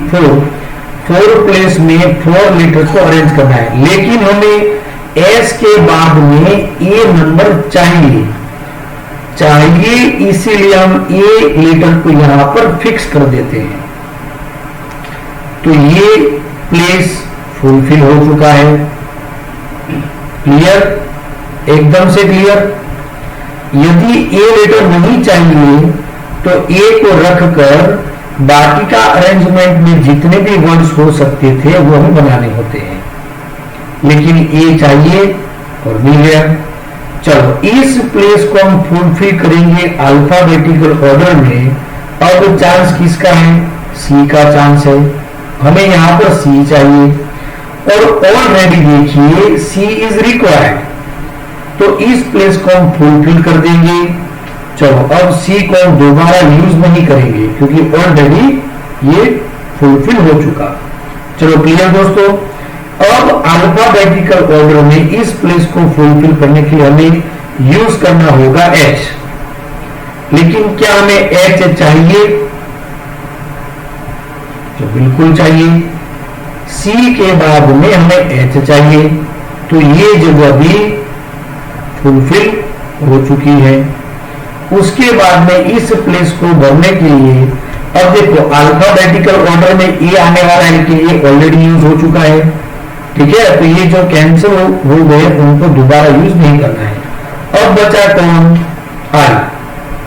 4 प्लेस में 4 लेटर्स को अरेंज करना है, लेकिन हमें एस के बाद में ए नंबर चाहिए, इसीलिए हम ए लेटर को यहां पर फिक्स कर देते हैं। तो ये प्लेस फुलफिल हो चुका है। क्लियर, एकदम से क्लियर। यदि ए लेटर नहीं चाहिए तो ए को रखकर बाकी का अरेंजमेंट में जितने भी वर्ड्स हो सकते थे वो हमें बनाने होते हैं, लेकिन ए चाहिए और मिल गया। चलो इस प्लेस को हम फुलफिल करेंगे अल्फाबेटिकल ऑर्डर में। अब चांस किसका है, सी का चांस है, हमें यहां पर सी चाहिए। और ऑलरेडी देखिए सी इज रिक्वायर्ड, तो इस प्लेस को हम फुलफिल कर देंगे। चलो अब सी को हम दोबारा यूज नहीं करेंगे क्योंकि ऑलरेडी ये फुलफिल हो चुका। चलो क्लियर दोस्तों। अब अल्फाबेटिकल ऑर्डर में इस प्लेस को फुलफिल करने के लिए हमें यूज करना होगा एच। लेकिन क्या हमें एच चाहिए? तो बिल्कुल चाहिए। सी के बाद में हमें एच चाहिए, तो ये जगह भी फुलफिल हो चुकी है। उसके बाद में इस प्लेस को भरने के लिए अब देखो अल्फाबेटिकल ऑर्डर में ए आने वाला है कि ये ऑलरेडी यूज हो चुका है, ठीक है। तो ये जो कैंसिल हो गए उनको दोबारा यूज नहीं करना है। अब बचा कौन? आई।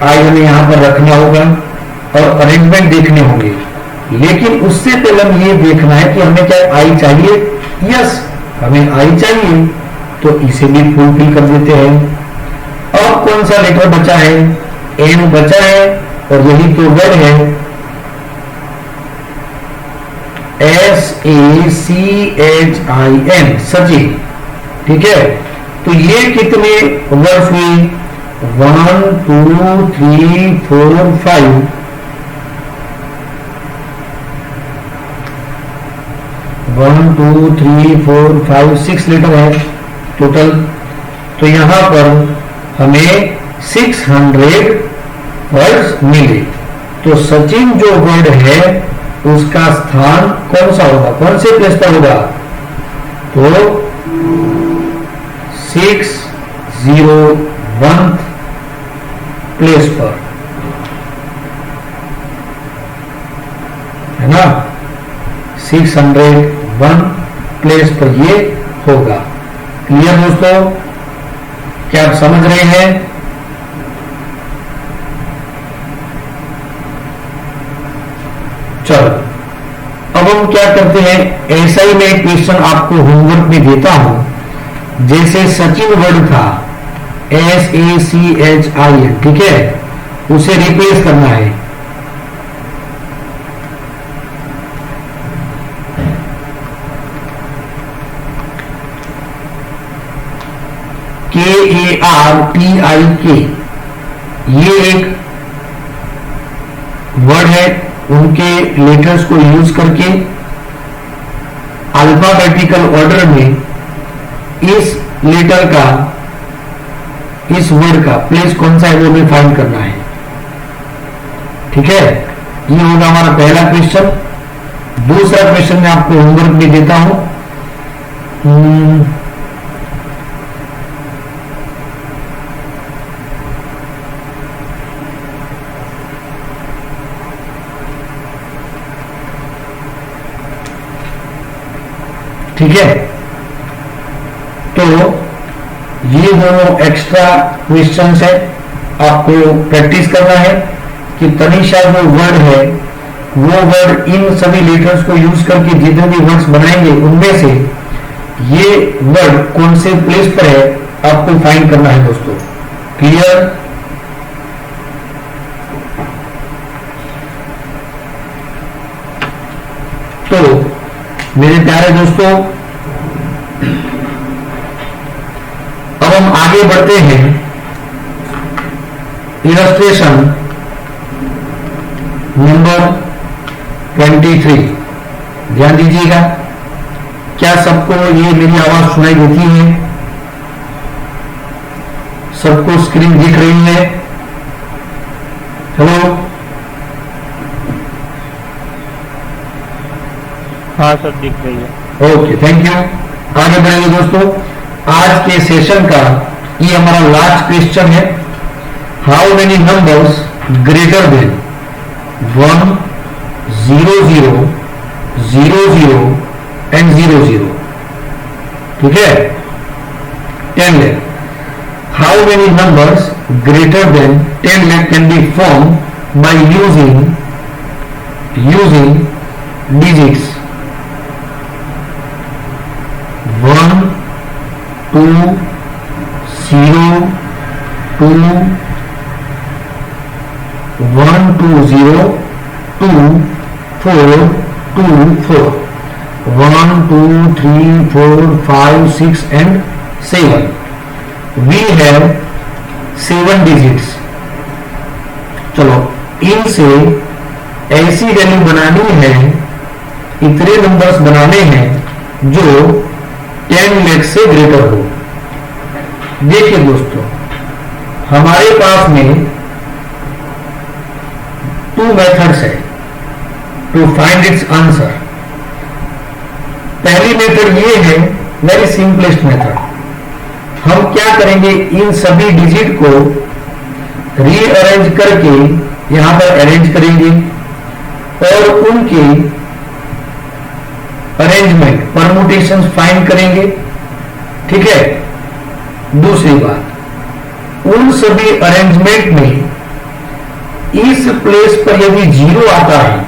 आई हमें यहां पर रखना होगा और अरेंजमेंट देखने होंगे, लेकिन उससे पहले हमें ये देखना है कि हमें क्या आई चाहिए। यस, हमें आई चाहिए, तो इसे भी फुलफिल कर देते हैं। अब कौन सा लेटर बचा है? एन बचा है, और यही तो वर्ड है SACHIN, सचिन, ठीक है। तो ये कितने वर्ड्स हुए? 1 2 3 4 5। 1 2 3 4 5 6 लेटर है टोटल। तो यहां पर हमें 600 वर्ड्स मिले। तो सचिन जो वर्ड है उसका स्थान कौन सा होगा? कौन से प्लेस पर होगा? तो 601 प्लेस पर, है ना। 601 प्लेस पर ये होगा। क्लियर दोस्तों? क्या आप समझ रहे हैं? चलो अब हम क्या करते हैं, ऐसा ही मैं एक क्वेश्चन आपको होमवर्क में देता हूं। जैसे सचिन वर्ड था SACHIN, ठीक है, उसे रिप्लेस करना है। KARTIK, ये एक वर्ड है। उनके लेटर्स को यूज करके अल्फाबेटिकल ऑर्डर में इस लेटर का, इस वर्ड का प्लेस कौन सा है वो हमें फाइंड करना है, ठीक है। ये होगा हमारा पहला क्वेश्चन। दूसरा क्वेश्चन मैं आपको होमवर्क में देता हूं। ठीक है, तो ये दोनों एक्स्ट्रा क्वेश्चंस है, आपको प्रैक्टिस करना है कि तनिषा जो वर्ड है वो वर्ड इन सभी लेटर्स को यूज करके जितने भी वर्ड्स बनाएंगे उनमें से ये वर्ड कौन से प्लेस पर है आपको फाइंड करना है दोस्तों। क्लियर? तो मेरे प्यारे दोस्तों, अब हम आगे बढ़ते हैं। इलस्ट्रेशन नंबर 23, ध्यान दीजिएगा। क्या सबको ये मेरी आवाज सुनाई देती है? सबको स्क्रीन दिख रही है? हेलो? हाँ सर, दिख रही है। Okay, thank you. आगे बढ़ेंगे दोस्तों। आज के सेशन का ये हमारा लास्ट क्वेश्चन है। How many numbers greater than 1 0 0 0 0 and 0 0, ठीक है। 10 lakh। How many numbers greater than 10 lakh can be form by using digits 1 2 0 2 1 2 0 2 4 2 4 1 2 3 4 5 6 and 7। We have 7 digits. चलो इनसे ऐसी वैल्यू बनानी है, इतने नंबर्स बनाने हैं जो 10 लाख से ग्रेटर हो। देखिए दोस्तों, हमारे पास में 2 मेथड्स है टू फाइंड इट्स आंसर। पहली मेथड ये है, वेरी सिंपलेस्ट मेथड। हम क्या करेंगे, इन सभी डिजिट को रीअरेंज करके यहां पर अरेंज करेंगे और उनके अरेंजमेंट परमुटेशंस फाइंड करेंगे। ठीक है। दूसरी बात, उन सभी अरेंजमेंट में इस प्लेस पर यदि 0 आता है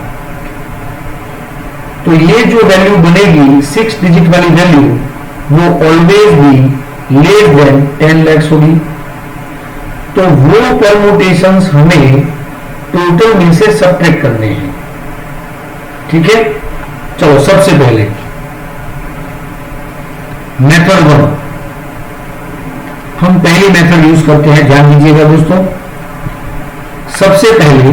तो ये जो वैल्यू बनेगी 6 डिजिट वाली वैल्यू, वो ऑलवेज भी लेस देन 10 लाख होगी। तो वो परमुटेशंस हमें टोटल में से सब्ट्रैक्ट करने हैं। ठीक है। चलो सबसे पहले मेथड 1, हम पहली मेथड यूज करते हैं, ध्यान दीजिएगा दोस्तों। सबसे पहले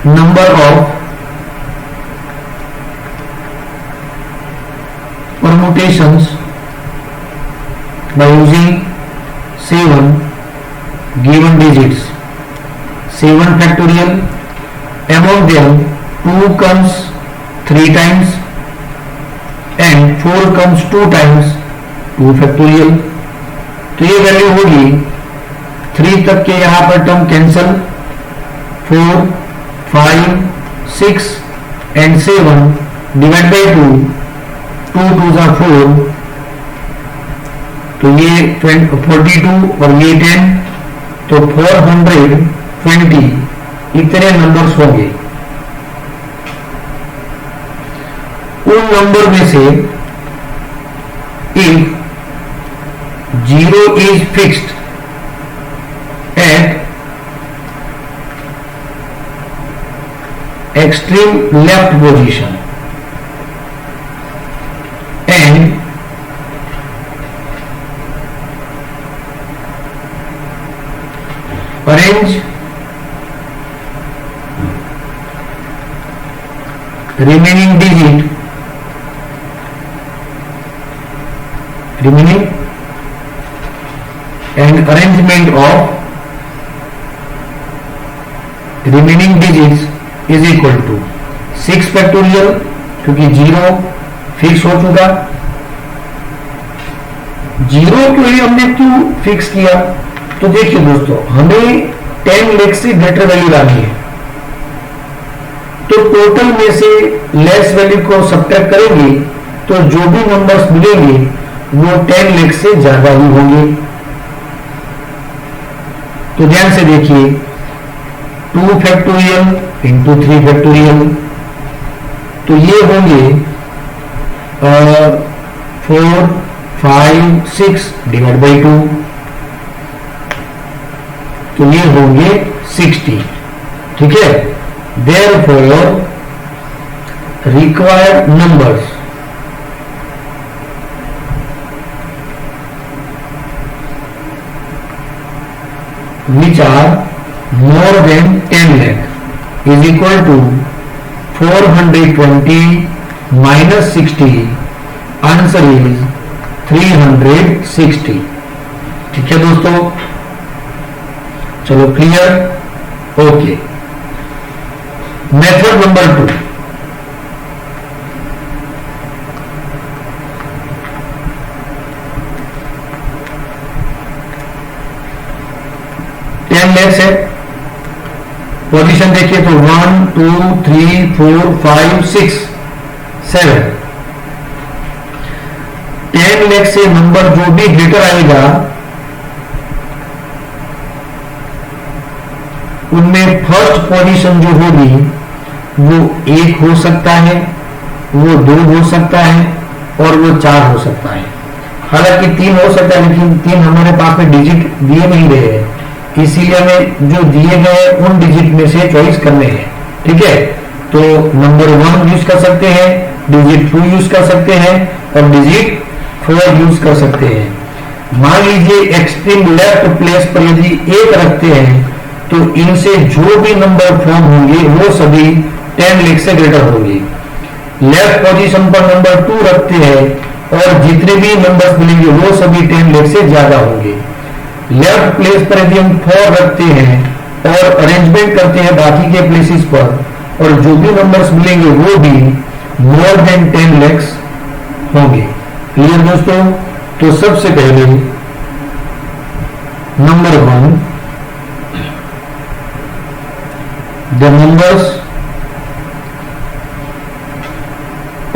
number of permutations by using 7 given digits, 7 factorial, among them 2 comes 3 times and 4 comes 2 times 2 factorial। तो ये वैल्यू होगी 3 तक के यहां पर term cancel, 4, 5, 6 and 7 divide by 2, 2 2 जा 4, तो ये 42 और ये 10, तो 420 इतने नंबर्स होंगे। उन नंबर में से if 0 is fixed at extreme left position and arrange remaining and arrangement of remaining digits is equal to 6 factorial, क्योंकि 0 फिक्स हो चुका। 0 को ही हमने क्यों फिक्स किया, तो देखिए दोस्तों, हमें 10 लाख से ग्रेटर वैल्यू लानी है, तो टोटल में से लेस वैल्यू को सब्ट्रैक्ट करेंगे तो जो भी नंबर्स मिलेंगे वो 10 लाख से ज्यादा ही होंगे। तो ध्यान से देखिए, 2 फैक्टोरियल इंटू 3 फैक्टोरियल, तो ये होंगे 4, 5, 6 डिवाइड बाई 2, तो ये होंगे 60। ठीक है। Therefore required numbers which are more than 10 lakh is equal to 420 minus 60, answer is 360। ठीक है दोस्तों, चलो क्लियर, ओके। मेथड नंबर 2, है पोजीशन देखिए तो 1 2 3 4 5 6 7, 10 लाख से नंबर जो भी ग्रेटर आएगा उनमें फर्स्ट पोजीशन जो होगी वो 1 हो सकता है, वो 2 हो सकता है और वो 4 हो सकता है। हालांकि 3 हो सकता है, लेकिन 3 हमारे पास में डिजिट दिए नहीं रहे हैं, इसीलिए हमें जो दिए गए उन डिजिट में से चॉइस करने हैं। ठीक है, तो नंबर 1 यूज कर सकते हैं, डिजिट 2 यूज कर सकते हैं और डिजिट 4 यूज कर सकते हैं। मान लीजिए एक्सट्रीम लेफ्ट प्लेस पर यदि 1 रखते हैं तो इनसे जो भी नंबर फॉर्म होंगे वो सभी 10 लाख से ग्रेटर होंगे। लेफ्ट पोजीशन पर नंबर 2 रखते हैं और जितने भी नंबर्स मिलेंगे वो सभी 10 लाख से ज्यादा होंगे। लेफ्ट प्लेस पर यदि हम 4 रखते हैं और अरेंजमेंट करते हैं बाकी के प्लेसेस पर और जो भी नंबर्स मिलेंगे वो भी मोर देन 10 लाख होंगे। क्लियर दोस्तों? तो सबसे पहले number 1, the numbers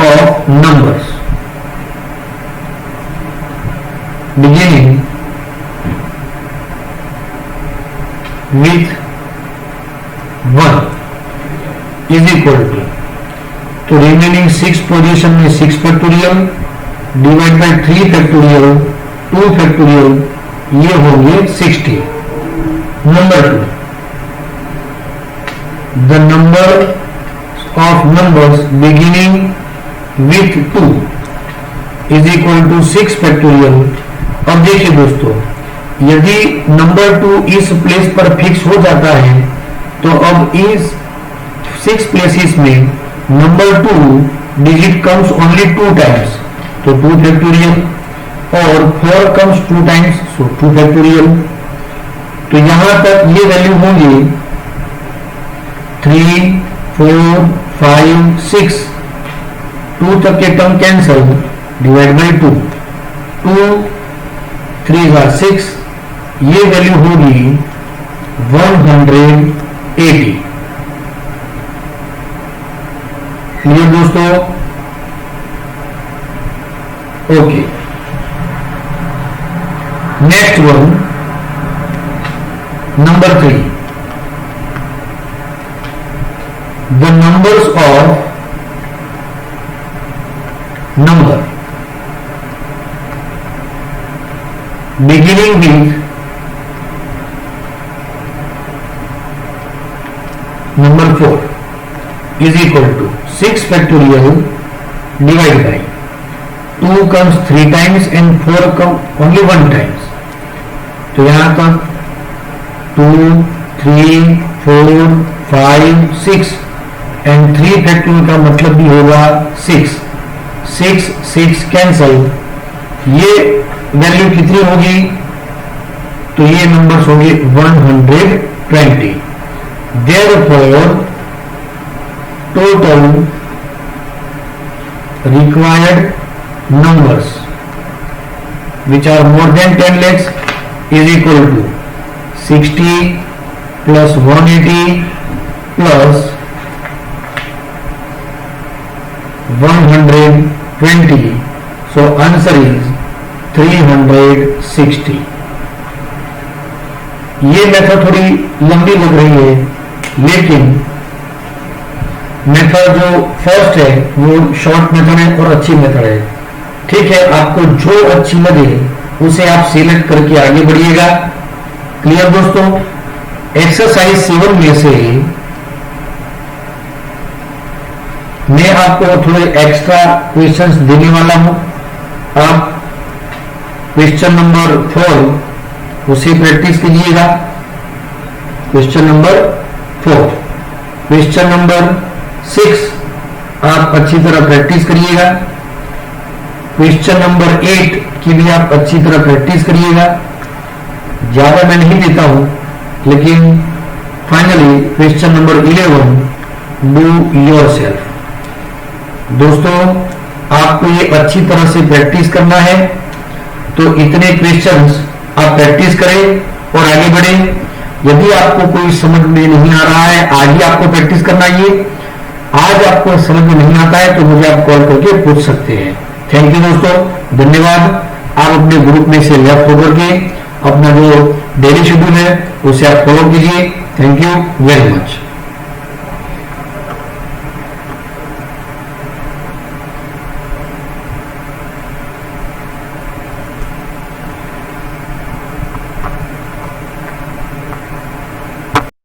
of numbers beginning with 1 is equal to remaining 6 position में 6 factorial divide by 3 factorial 2 factorial, ये होंगे 60। Number 2, the number of numbers beginning with 2 is equal to 6 factorial. अब देखिए दोस्तों, यदि नंबर 2 इस प्लेस पर फिक्स हो जाता है तो अब इस 6 प्लेसेस में number 2 digit comes only 2 times, तो 2 फैक्टोरियल, और 4 कम्स 2 टाइम्स, सो 2 फैक्टोरियल। तो यहां तक ये वैल्यू होंगी 3, 4, 5, 6, 2 तक के term cancel, divide by 2, 2 3 are 6, ये वैल्यू होगी 180। क्लियर दोस्तों? Okay, next one, number 3, the numbers of number beginning with number 4 is equal to 6 factorial divided by 2 comes 3 times and 4 come only 1 times, तो यहां तक 2, 3, 4, 5, 6 and 3 factorial का मतलब भी होगा 6, 6, 6 कैंसल, ये वैल्यू कितनी होगी? तो ये नंबर्स होंगे 120। Therefore total required numbers which are more than 10 lakhs is equal to 60 plus 180 plus 120, so answer is 360। ये मेथड थोड़ी लंबी लग रही है, लेकिन मेथड जो फर्स्ट है वो शॉर्ट मेथड है और अच्छी मेथड है। ठीक है, आपको जो अच्छी लगे उसे आप सिलेक्ट करके आगे बढ़िएगा। क्लियर दोस्तों? एक्सरसाइज 7 में से मैं आपको थोड़े एक्स्ट्रा क्वेश्चंस देने वाला हूं। आप क्वेश्चन नंबर 4 उसे प्रैक्टिस कीजिएगा। क्वेश्चन नंबर 4, क्वेश्चन नंबर 6 आप अच्छी तरह प्रैक्टिस करिएगा। क्वेश्चन नंबर 8 की भी आप अच्छी तरह प्रैक्टिस करिएगा। ज्यादा मैं नहीं देता हूं, लेकिन finally question number 11 do yourself. दोस्तों, आपको ये अच्छी तरह से प्रैक्टिस करना है, तो इतने क्वेश्चंस आप प्रैक्टिस करें और आगे बढ़ें। यदि आपको कोई समझ में नहीं आ रहा है, आज ही आपको प्रैक्टिस करना है, आज आपको समझ में नहीं आता है तो मुझे आप कॉल करके पूछ सकते हैं। थैंक यू दोस्तों, धन्यवाद। आप अपने ग्रुप में से लेफ्ट होकर के अपना जो डेली शेड्यूल है उसे आप फॉलो कीजिए। Thank you very much.